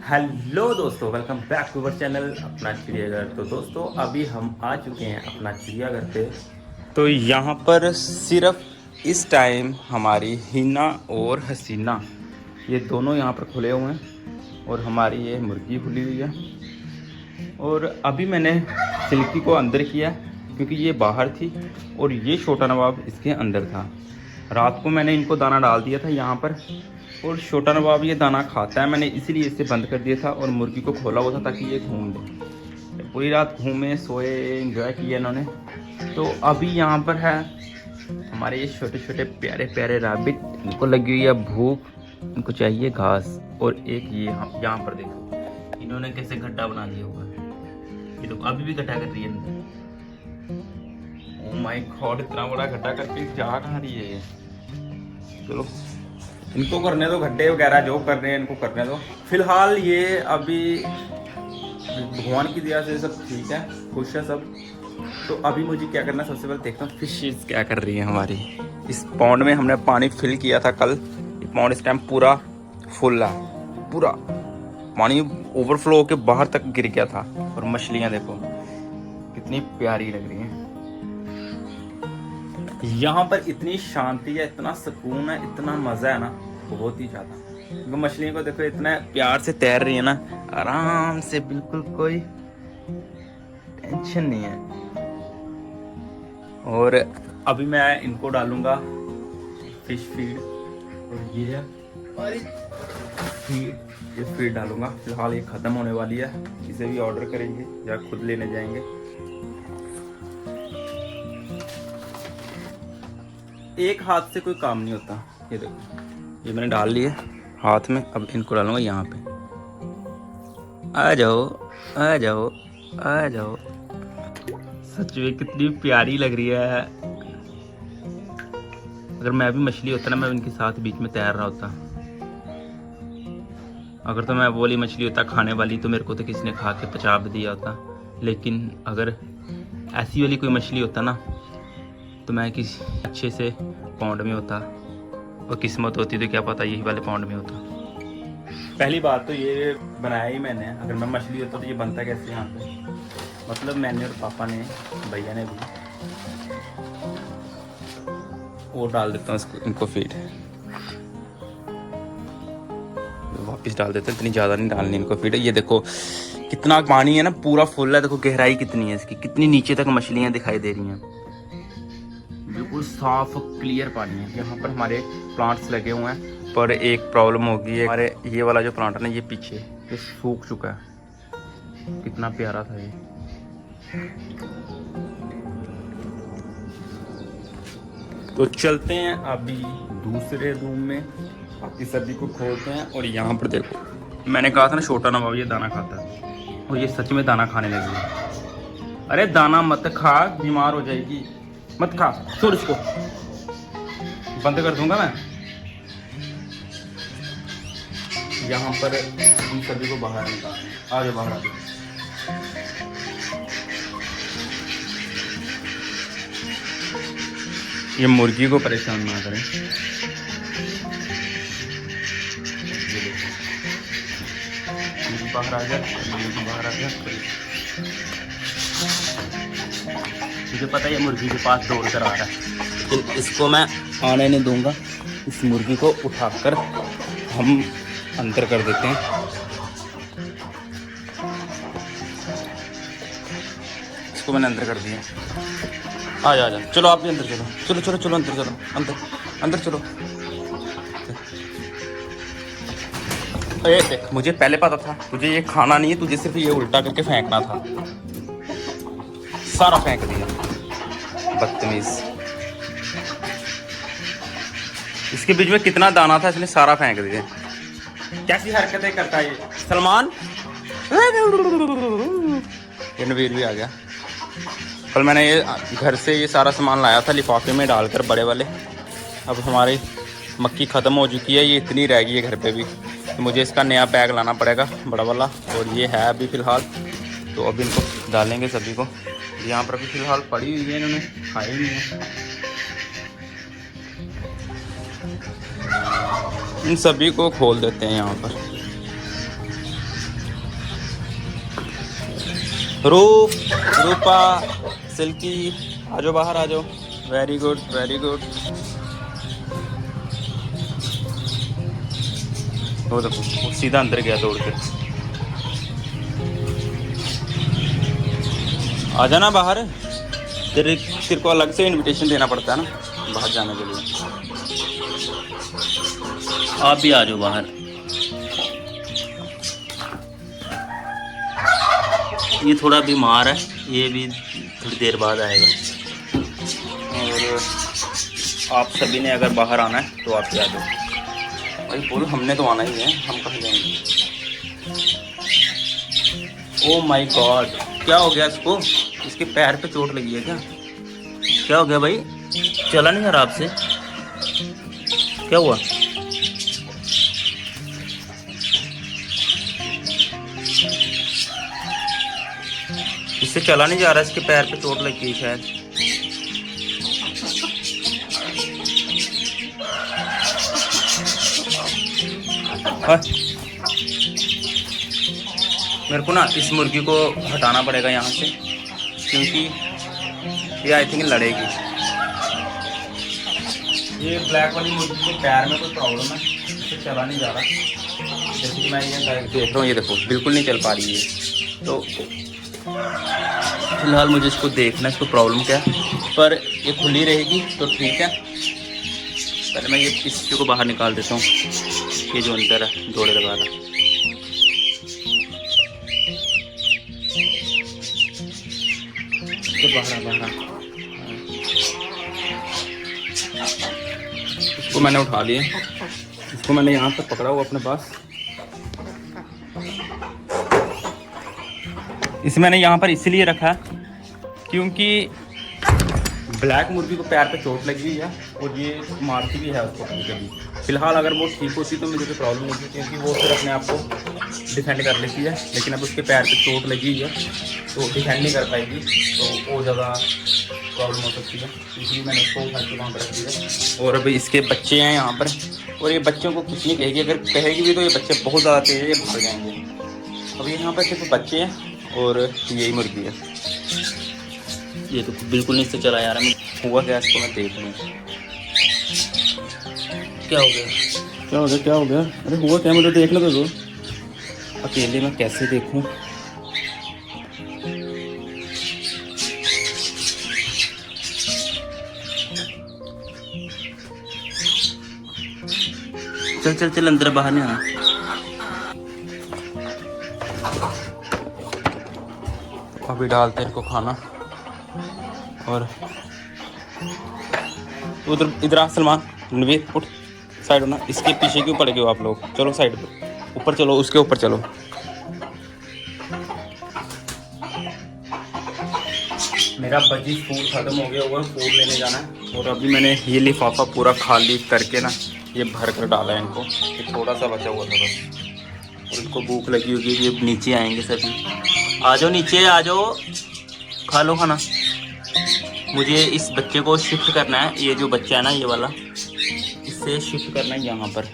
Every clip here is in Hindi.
हेलो दोस्तों, welcome back to our channel अपना चिड़ियाघर। तो दोस्तों अभी हम आ चुके हैं अपना चिड़ियाघर पे। तो यहाँ पर सिर्फ इस टाइम हमारी हिना और हसीना ये दोनों यहाँ पर खुले हुए हैं और हमारी ये मुर्गी खुली हुई है। और अभी मैंने सिल्की को अंदर किया क्योंकि ये बाहर थी और ये छोटा नवाब इसके अंदर था। रात को मैंने इनको दाना डाल दिया था यहाँ पर और छोटा नवाब ये दाना खाता है, मैंने इसीलिए इसे बंद कर दिया था और मुर्गी को खोला हुआ था ताकि ये घूम ले। पूरी रात घूमे सोए एंजॉय किया इन्होंने। तो अभी यहाँ पर है हमारे ये छोटे छोटे प्यारे प्यारे रैबिट, इनको लगी हुई है भूख, इनको चाहिए घास। और एक ये यहाँ पर देखो इन्होंने कैसे गड्ढा बना दिया हुआ है, ये देखो अभी भी गड्ढा कर रही है। ओह माय गॉड, इतना बड़ा गड्ढा करके जा कहाँ रही है ये। चलो इनको करने दो, गड्ढे वगैरह जो कर रहे हैं इनको करने दो। फिलहाल ये अभी भगवान की दया से सब ठीक है, खुश है सब। तो अभी मुझे क्या करना है, सबसे पहले देखता हूँ फिशेस क्या कर रही है हमारी। इस पॉन्ड में हमने पानी फिल किया था कल, ये पॉन्ड इस टाइम पूरा फुल है, पूरा पानी ओवरफ्लो होकर बाहर तक गिर गया था। और मछलियाँ देखो कितनी प्यारी लग रही हैं। यहाँ पर इतनी शांति है, इतना सुकून है, इतना मज़ा है ना, बहुत ही ज़्यादा। क्योंकि मछलियों को देखो इतना प्यार से तैर रही है ना, आराम से, बिल्कुल कोई टेंशन नहीं है। और अभी मैं इनको डालूंगा फिश फीड और ये फीड, ये फीड डालूंगा। फिलहाल ये ख़त्म होने वाली है, इसे भी ऑर्डर करेंगे या खुद लेने जाएंगे। एक हाथ से कोई काम नहीं होता। ये देखो ये मैंने डाल लिए हाथ में, अब इनको डालूंगा यहाँ पे। आ जाओ आ जाओ आ जाओ, सच में कितनी प्यारी लग रही है। अगर मैं भी मछली होता ना, मैं इनके साथ बीच में तैर रहा होता। अगर तो मैं वो वाली मछली होता खाने वाली, तो मेरे को तो किसी ने खा के पचा भी दिया होता। लेकिन अगर ऐसी वाली कोई मछली होता ना, तो मैं किसी अच्छे से पौंड में होता, और किस्मत होती तो क्या पता यही वाले पौंड में होता। पहली बात तो ये बनाया ही मैंने, अगर मैं मछली होता तो ये बनता कैसे यहाँ पे। मतलब मैंने और पापा ने, भैया ने भी। और डाल देता हूँ इसको, इनको फीड वापस डाल देते हैं, इतनी ज़्यादा नहीं डालनी इनको फीड। ये देखो कितना पानी है ना, पूरा फुल है। देखो गहराई कितनी है इसकी, कितनी नीचे तक मछलियाँ दिखाई दे रही हैं। बिल्कुल साफ क्लियर पानी है। यहाँ पर हमारे प्लांट्स लगे हुए हैं, पर एक प्रॉब्लम होगी, हमारे ये वाला जो प्लांट है ना, ये पीछे ये सूख चुका है। कितना प्यारा था ये। तो चलते हैं अभी दूसरे रूम में, इस सब्जी को खोलते हैं। और यहाँ पर देखो मैंने कहा था ना छोटा नवाब ये दाना खाता है, और ये सच में दाना खाने लगी है। अरे दाना मत खा, बीमार हो जाएगी, मत खा, छोड़ इसको, बंद कर दूंगा मैं। यहाँ पर इन सभी को बाहर निकाल, आ जाओ बाहर आ जाओ। ये मुर्गी को परेशान ना करें। बाहर आ जा, बाहर आ जा। मुझे पता है ये मुर्गी के पास दौड़ कर आ रहा है, लेकिन इसको मैं आने नहीं दूंगा। इस मुर्गी को उठाकर हम अंदर कर देते हैं। इसको मैंने अंदर कर दिया। आ जा, आ जा, चलो आप भी अंदर चलो, चलो चलो चलो अंदर चलो, अंदर अंदर चलो। देख, मुझे पहले पता था तुझे ये खाना नहीं है, तुझे सिर्फ ये उल्टा करके फेंकना था। सारा फेंक दिया, बदतमीज। इसके बीच में कितना दाना था, इसने सारा फेंक दिया। कैसी हरकतें करता है ये सलमान। रणवीर भी आ गया। कल मैंने ये घर से ये सारा सामान लाया था लिफाफे में डालकर, बड़े वाले। अब हमारी मक्खी ख़त्म हो चुकी है, ये इतनी रह गई है घर पे भी, तो मुझे इसका नया बैग लाना पड़ेगा, बड़ा वाला। और ये है अभी फ़िलहाल, तो अभी इनको डालेंगे सभी को। यहाँ पर अभी फ़िलहाल पड़ी हुई है, इन्होंने खाई नहीं है। इन सभी को खोल देते हैं यहाँ पर। रूप, रूपा, सिल्की, आ जाओ बाहर आ जाओ। Very good very good. वो देखो वो सीधा अंदर गया दौड़ के। आ जाना बाहर। तेरे को अलग से इनविटेशन देना पड़ता है ना बाहर जाने के लिए। आप भी आ जाओ बाहर। ये थोड़ा बीमार है, ये भी थोड़ी देर बाद आएगा। और आप सभी ने अगर बाहर आना है तो आप भी आ जाओ। भाई बोलो हमने तो आना ही है, हम कहाँ जाएंगे। ओ माय गॉड, क्या हो गया इसको? इसके पैर पे चोट लगी है क्या? क्या हो गया भाई? चला नहीं यार आपसे? क्या हुआ? इससे चला नहीं जा रहा, इसके पैर पे चोट लगी है शायद। हाँ। मेरे को ना इस मुर्गी को हटाना पड़ेगा यहाँ से, क्योंकि ये आई थिंक लड़ेगी। ये ब्लैक वाली मुर्गी के पैर में कोई प्रॉब्लम है, इससे चला नहीं जा रहा। जैसे कि मैं ये देख रहा हूँ, ये देखो बिल्कुल नहीं चल पा रही है। तो फिलहाल मुझे इसको देखना, इसको प्रॉब्लम क्या है। पर ये खुली रहेगी तो ठीक है। पहले मैं ये इस को बाहर निकाल देता हूँ, ये जो अंदर है जोड़े लगा रहा। तो बाहर इसको मैंने उठा लिया, इसको मैंने यहाँ पर पकड़ा हुआ अपने पास। इसे मैंने यहाँ पर इसलिए रखा क्योंकि ब्लैक मुर्गी को पैर पे चोट लगी हुई है और ये मारती भी है उसको कभी कभी। फिलहाल अगर वो ठीक होती तो मुझे कोई प्रॉब्लम नहीं थी, क्योंकि वो फिर अपने आप को डिफेंड कर लेती है। लेकिन अब उसके पैर पे चोट लगी हुई है तो डिफेंड नहीं कर पाएगी, तो वो ज़्यादा प्रॉब्लम हो सकती है। इसलिए मैंने उसको उठा के वहाँ पर रख दिया। और अभी इसके बच्चे हैं यहाँ पर, और ये बच्चों को कुछ नहीं कहेगी। अगर कहेगी भी तो ये बच्चे बहुत ज़्यादा तेज है, ये भाग जाएंगे। अभी यहाँ पर सिर्फ बच्चे हैं और यही मुर्गी है। ये तो बिल्कुल नहीं से चला यार। मैं हुआ क्या इसको मैं देख लूँ। क्या हो गया? क्या हो गया? क्या हो गया? अरे हुआ क्या? मुझे देखना तो दो। अकेले मैं कैसे देखूं? चल चल चल अंदर, बाहर नहीं आना। अभी डालते हैं इनको खाना। और उधर इधर आ सलमान, रणवीर उठ, साइड होना। इसके पीछे क्यों पड़ गए हो आप लोग? चलो साइड पे, ऊपर चलो, उसके ऊपर चलो। मेरा बजी फूड ख़त्म हो गया हुआ, फूड लेने जाना है। और अभी मैंने ये लिफाफा पूरा खाली करके ना ये भर कर डाला है इनको। ये थोड़ा सा बचा हुआ था बस। और इनको भूख लगी होगी, ये नीचे आएंगे सभी। आ जाओ नीचे, आ जाओ, खा लो खाना। मुझे इस बच्चे को शिफ्ट करना है, ये जो बच्चा है ना ये वाला, इससे शिफ्ट करना है यहाँ पर।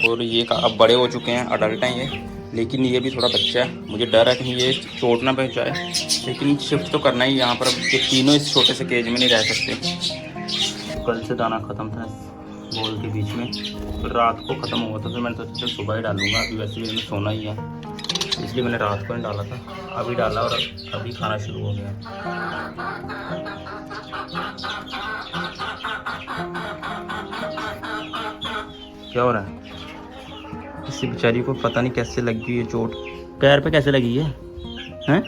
और ये अब बड़े हो चुके हैं, अडल्ट हैं ये, लेकिन ये भी थोड़ा बच्चा है। मुझे डर है कहीं ये चोट ना पहुँचाए, लेकिन शिफ्ट तो करना ही यहाँ पर। अब ये तीनों इस छोटे से केज में नहीं रह सकते। कल से दाना ख़त्म था बॉल के बीच में, फिर रात को ख़त्म हुआ था, फिर मैंने सोचा सुबह ही डालूंगा। अभी वैसे भी मैंने सोना ही है, इसलिए मैंने रात को नहीं डाला था, अभी डाला और अभी खाना शुरू हो गया। क्या हो रहा है? इसी बेचारी को पता नहीं कैसे लगी है चोट, पैर पे कैसे लगी है, हैं?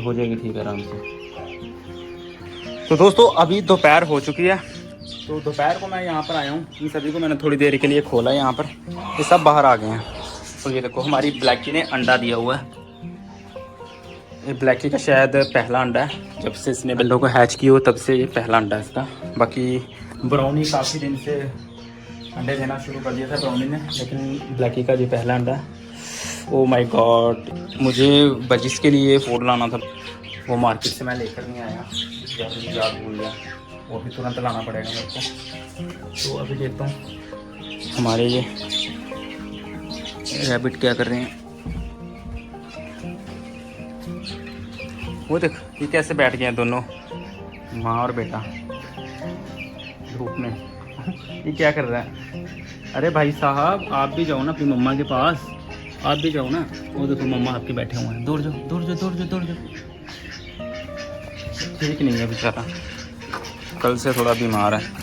हो जाएगी ठीक आराम से। तो दोस्तों अभी दोपहर हो चुकी है, तो दोपहर को मैं यहाँ पर आया हूँ। इन सभी को मैंने थोड़ी देर के लिए खोला यहाँ पर, ये सब बाहर आ गए हैं। तो ये देखो हमारी ब्लैकी ने अंडा दिया हुआ है। ये ब्लैकी का शायद पहला अंडा है, जब से इसने अंडों को हैच की हो तब से ये पहला अंडा है इसका। बाकी ब्राउनी काफ़ी दिन से अंडे देना शुरू कर दिया था ब्राउनी ने, लेकिन ब्लैकी का ये पहला अंडा है। ओ माय गॉड, मुझे बजिस के लिए फूड लाना था, वो मार्केट से मैं लेकर नहीं आया, याद भूल गया। वो भी तुरंत लाना पड़ेगा मेरे को। तो अभी देखता हूँ हमारे ये रैबिट क्या कर रहे हैं, वो देख ये कैसे बैठ गए हैं दोनों, माँ और बेटा धूप में। ये क्या कर रहा है? अरे भाई साहब आप भी जाओ ना अपनी मम्मा के पास, आप भी जाओ ना। वो देखो मम्मा आपके बैठे हुए हैं, दूर जाओ दूर जाओ दूर जाओ दूर जाओ। ठीक नहीं है बेचारा, कल से थोड़ा बीमार है।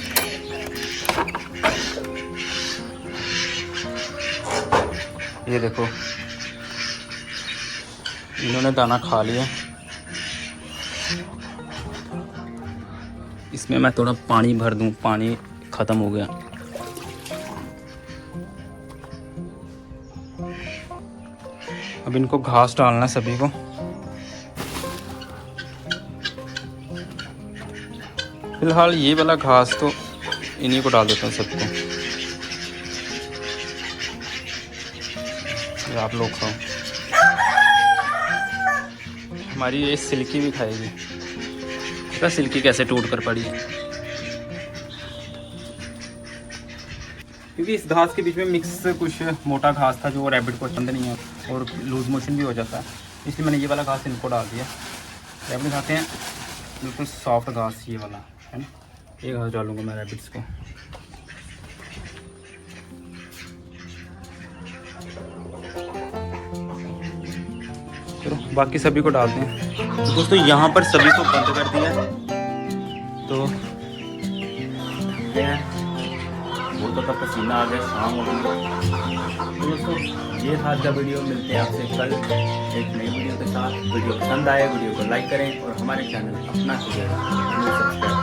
ये देखो इन्होंने दाना खा लिया। इसमें मैं थोड़ा पानी भर दूं, पानी ख़त्म हो गया। अब इनको घास डालना है सभी को। फिलहाल ये वाला घास तो इन्हीं को डाल देता हूँ सबको, ये आप लोग खाओ। हमारी ये सिल्की भी खाएगी, पता सिल्की कैसे टूट कर पड़ी है, क्योंकि इस घास के बीच में मिक्स कुछ मोटा घास था जो रैबिट को पसंद नहीं है और लूज मोशन भी हो जाता है, इसलिए मैंने ये वाला घास इनको डाल दिया। रैबिट खाते हैं बिल्कुल सॉफ्ट घास, ये वाला है ना, ये घास डालूंगा मैं रैबिट्स को। चलो बाकी सभी को डालते हैं। तो दोस्तों यहाँ पर सभी को बंद कर दिया, तो बहुत ज़्यादा पसीना आ गया, शाम हो गई। तो दोस्तों ये था आज का वीडियो, मिलते हैं आपसे कल एक नई वीडियो के साथ। वीडियो पसंद आए वीडियो को लाइक करें और हमारे चैनल अपना चिड़ियाघर सब्सक्राइब